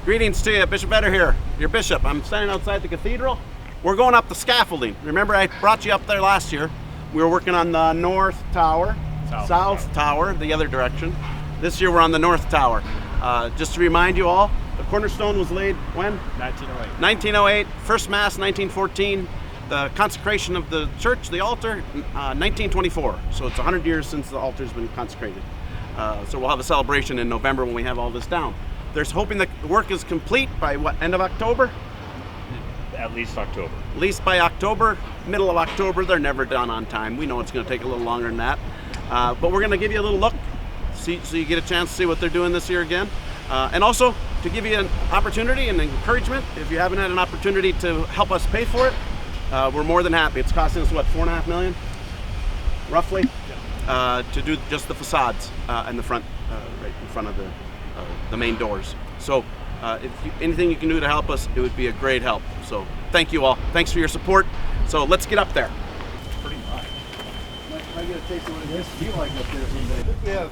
Greetings to you, Bishop Etter here, your bishop. I'm standing outside the cathedral. We're going up the scaffolding. Remember I brought you up there last year. We were working on the north tower, south tower, the other direction. This year we're on the north tower. Just to remind you all, the cornerstone was laid when? 1908. 1908, first mass 1914, the consecration of the church, the altar, 1924. So it's 100 years since the altar's been consecrated. So we'll have a celebration in November when we have all this down. There's hoping that the work is complete by what, end of October? At least October. At least by October, middle of October. They're never done on time. We know it's going to take a little longer than that. But we're going to give you a little look, so you get a chance to see what they're doing this year again. And also to give you an opportunity and encouragement, if you haven't had an opportunity to help us pay for it, we're more than happy. It's costing us, what, $4.5 million, roughly, to do just the facades and the front, right in front of the main doors. So anything you can do to help us, it would be a great help. So thank you all. Thanks for your support. So let's get up there. It's pretty high. I get a taste of what it is to be like up there someday. We have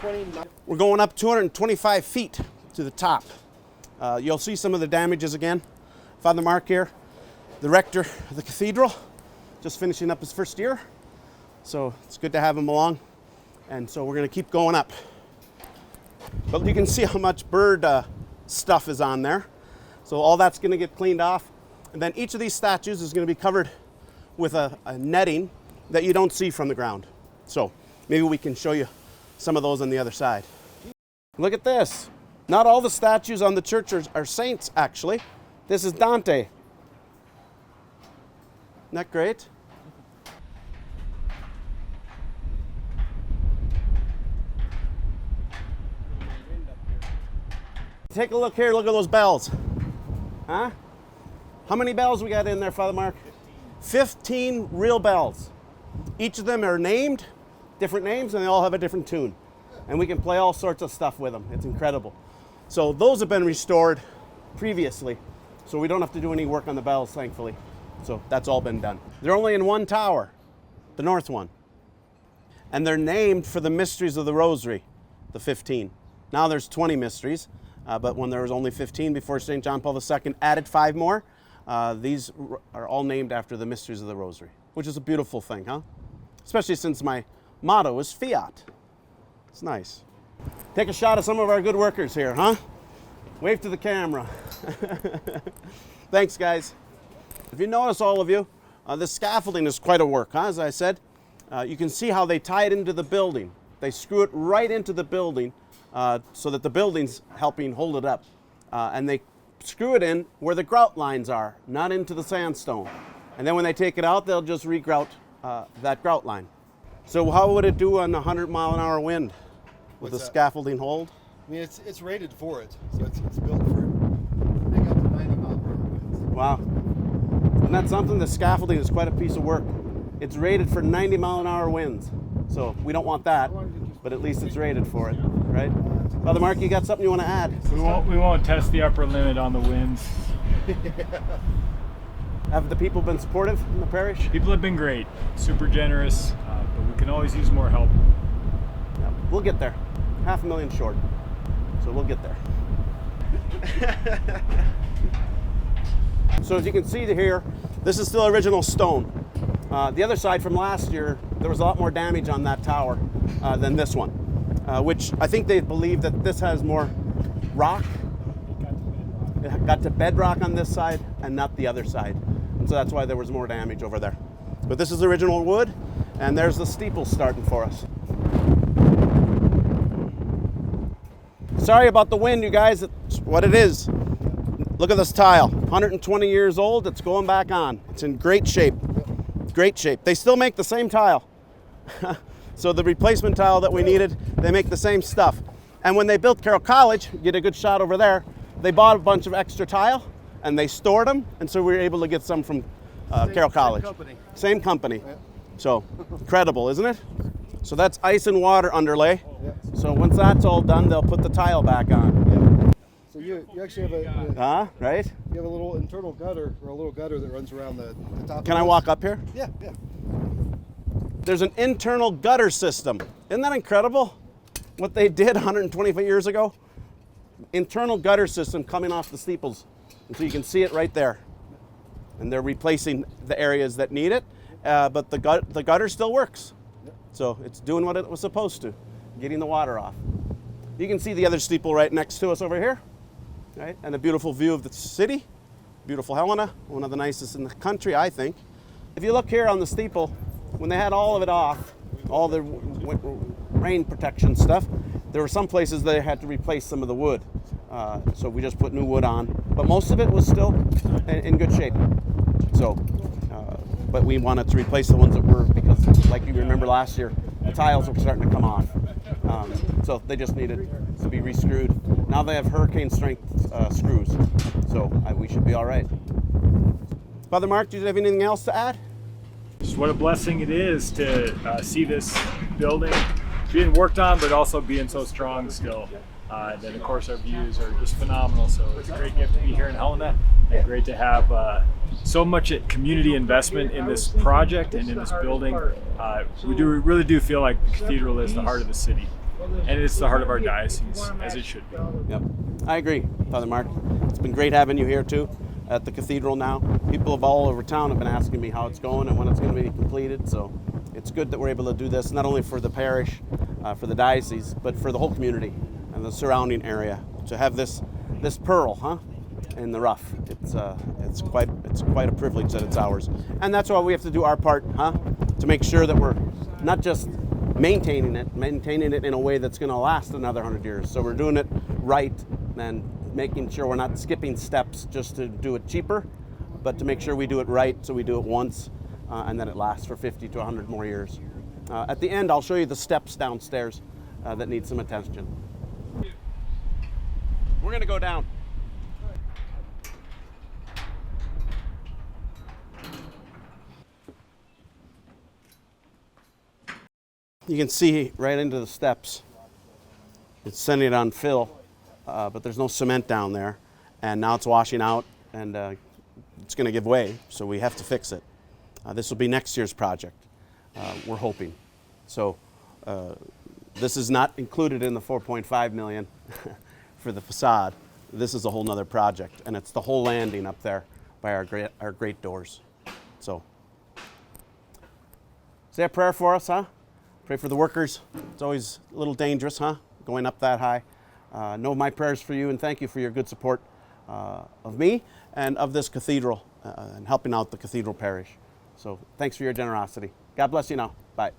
29. We're going up 225 feet to the top. You'll see some of the damages again. Father Mark here, the rector of the cathedral, just finishing up his first year. So it's good to have him along. And so we're going to keep going up. But you can see how much bird stuff is on there. So all that's going to get cleaned off. And then each of these statues is going to be covered with a netting that you don't see from the ground. So maybe we can show you some of those on the other side. Look at this. Not all the statues on the church are saints, actually. This is Dante. Isn't that great? Take a look here, look at those bells. Huh? How many bells we got in there, Father Mark? 15 real bells. Each of them are named, different names, and they all have a different tune. And we can play all sorts of stuff with them. It's incredible. So those have been restored previously, so we don't have to do any work on the bells, thankfully. So that's all been done. They're only in one tower, the north one. And they're named for the mysteries of the Rosary, the 15. Now there's 20 mysteries. But when there was only 15 before St. John Paul II added 5 more, these are all named after the mysteries of the Rosary, which is a beautiful thing, huh? Especially since my motto is Fiat. It's nice. Take a shot of some of our good workers here, huh? Wave to the camera. Thanks, guys. If you notice, all of you, this scaffolding is quite a work, huh? As I said, you can see how they tie it into the building. They screw it right into the building, so that the building's helping hold it up. And they screw it in where the grout lines are, not into the sandstone. And then when they take it out, they'll just re-grout that grout line. So how would it do on a 100-mile-an-hour wind with the scaffolding hold? I mean, it's rated for it, so it's built for big up to 90-mile-per-hour winds. Wow. And that's something, the scaffolding is quite a piece of work. It's rated for 90-mile-an-hour winds. So we don't want that, but at least it's rated for it, right? Father Mark, you got something you want to add? We won't test the upper limit on the winds. Have the people been supportive in the parish? People have been great, super generous, but we can always use more help. Yeah, we'll get there. $500,000 short, so we'll get there. So as you can see here, this is still original stone. The other side from last year, there was a lot more damage on that tower than this one, which I think they believe that this has more rock. It got to bedrock on this side and not the other side. And so that's why there was more damage over there. But this is original wood, and there's the steeple starting for us. Sorry about the wind, you guys. It's what it is. Look at this tile, 120 years old. It's going back on. It's in great shape. Great shape. They still make the same tile. So the replacement tile that we needed, they make the same stuff. And when they built Carroll College, get a good shot over there, they bought a bunch of extra tile and they stored them, and so we were able to get some from Carroll College. Same company. Yeah. So incredible, isn't it? So that's ice and water underlay. Yeah. So once that's all done, they'll put the tile back on. Yeah. So you actually have right? You have a little internal gutter, or a little gutter that runs around the top. Can I walk up here? Yeah, yeah. There's an internal gutter system. Isn't that incredible? What they did 125 years ago? internal gutter system coming off the steeples. And so you can see it right there. And they're replacing the areas that need it, but the gutter still works. So it's doing what it was supposed to, getting the water off. You can see the other steeple right next to us over here, right? And a beautiful view of the city. Beautiful Helena, one of the nicest in the country, I think. If you look here on the steeple, when they had all of it off, all the rain protection stuff, there were some places they had to replace some of the wood. So we just put new wood on, but most of it was still in good shape. So, but we wanted to replace the ones that were, because like you remember last year, the tiles were starting to come off. So they just needed to be re-screwed. Now they have hurricane strength screws, so we should be all right. Father Mark, do you have anything else to add? Just what a blessing it is to see this building being worked on, but also being so strong still. Then of course our views are just phenomenal. So it's a great gift to be here in Helena, and great to have so much community investment in this project and in this building. We really do feel like the cathedral is the heart of the city, and it's the heart of our diocese, as it should be. Yep, I agree, Father Mark. It's been great having you here too at the cathedral now. People of all over town have been asking me how it's going and when it's going to be completed. So it's good that we're able to do this, not only for the parish, for the diocese, but for the whole community and the surrounding area. To have this pearl, in the rough, it's quite a privilege that it's ours, and that's why we have to do our part, to make sure that we're not just maintaining it in a way that's going to last another 100 years. So we're doing it right and making sure we're not skipping steps just to do it cheaper, but to make sure we do it right, so we do it once and that it lasts for 50 to 100 more years. At the end, I'll show you the steps downstairs that need some attention. We're going to go down. You can see right into the steps. It's sending it on fill, but there's no cement down there, and now it's washing out, and it's going to give way, so we have to fix it. This will be next year's project, we're hoping. So this is not included in the 4.5 million for the facade. This is a whole nother project, and it's the whole landing up there by our great doors. So say a prayer for us, Pray for the workers. It's always a little dangerous, going up that high. Know my prayers for you, and thank you for your good support of me and of this cathedral and helping out the cathedral parish. So thanks for your generosity. God bless you now. Bye.